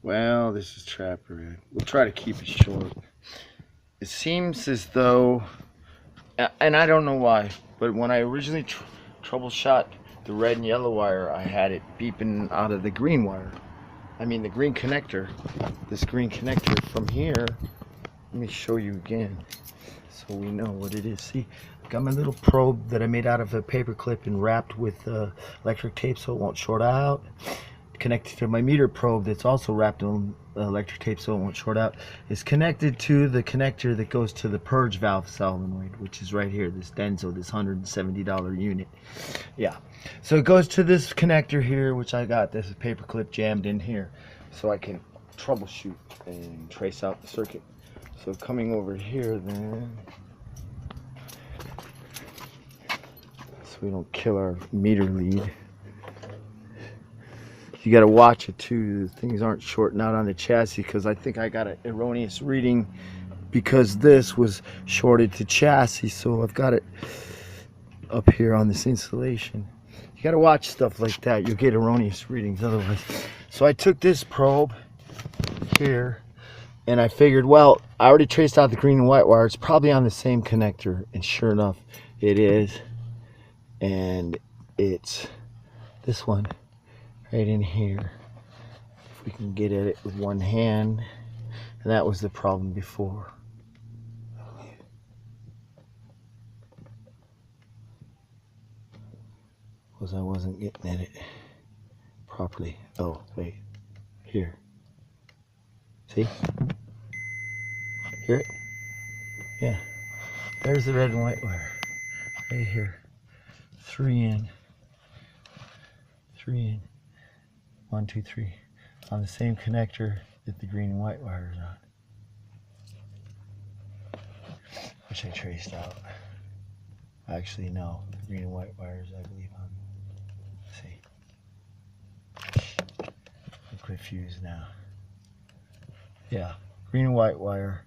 Well, this is Trapper Ed. We'll try to keep it short. It seems as though, and I don't know why, but when I originally troubleshot the red and yellow wire, I had it beeping out of the green wire. I mean the green connector. This green connector from here. Let me show you again so we know what it is. See, I got my little probe that I made out of a paper clip and wrapped with electric tape so it won't short out. Connected to my meter probe that's also wrapped in electric tape so it won't short out. Is connected to the connector that goes to the purge valve solenoid, which is right here, this Denso, this $170 unit. Yeah, so it goes to this connector here, which I got this paper clip jammed in here so I can troubleshoot and trace out the circuit. So coming over here then, so we don't kill our meter lead. You got to watch it too. Things aren't shorting out on the chassis because I think I got an erroneous reading because this was shorted to chassis. So I've got it up here on this insulation. You got to watch stuff like that. You'll get erroneous readings otherwise. So I took this probe here and I figured, well, I already traced out the green and white wire. It's probably on the same connector. And sure enough, it is. And it's this one. Right in here, if we can get at it with one hand, and that was the problem before. Was I wasn't getting at it properly. Oh, wait, here. See? Hear it? Yeah. There's the red and white wire, right here. 3 in. 3 in. 1, 2, 3 on the same connector that the green and white wire is on, which I traced out. Actually, no, the green and white wires I believe on. See, I'm confused now. Yeah, green and white wire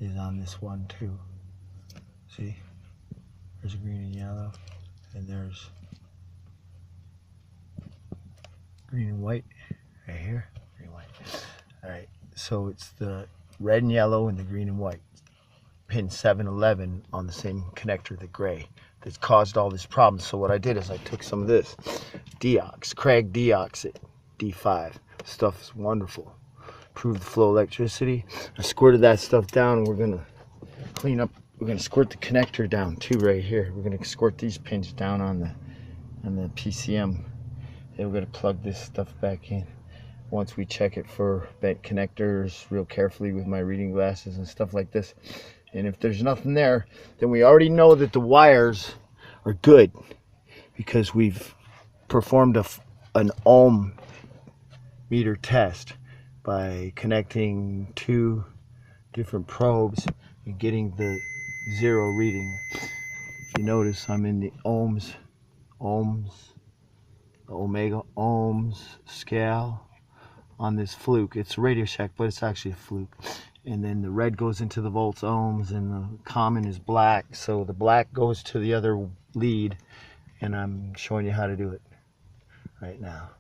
is on this one too. See, there's a green and yellow, and there's green and white right here. Green and white. All right, so it's the red and yellow and the green and white. Pin 711 on the same connector, the gray, that's caused all this problem. So what I did is I took some of this deox, Craig deoxit, D5. Stuff is wonderful. Improved the flow of electricity. I squirted that stuff down. We're gonna clean up. We're gonna squirt the connector down too right here. We're gonna squirt these pins down on the PCM. Then we're going to plug this stuff back in once we check it for bent connectors real carefully with my reading glasses and stuff like this. And if there's nothing there, then we already know that the wires are good because we've performed an ohm meter test by connecting 2 different probes and getting the 0 reading. If you notice, I'm in the ohms, the omega ohms scale on this fluke. It's Radio Shack, but it's actually a fluke. And then the red goes into the volts ohms and the common is black. So the black goes to the other lead, and I'm showing you how to do it right now.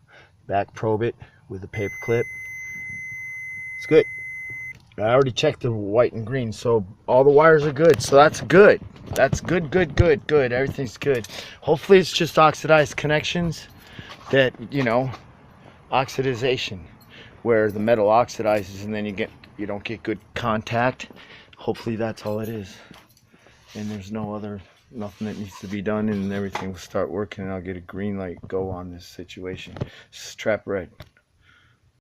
Back probe it with a paper clip. It's good. I already checked the white and green, so all the wires are good. So that's good. That's good. Everything's good. Hopefully it's just oxidized connections. That, you know, oxidization, where the metal oxidizes and then you don't get good contact. Hopefully that's all it is, and there's nothing that needs to be done, and everything will start working and I'll get a green light go on this situation. This is Trapper Ed.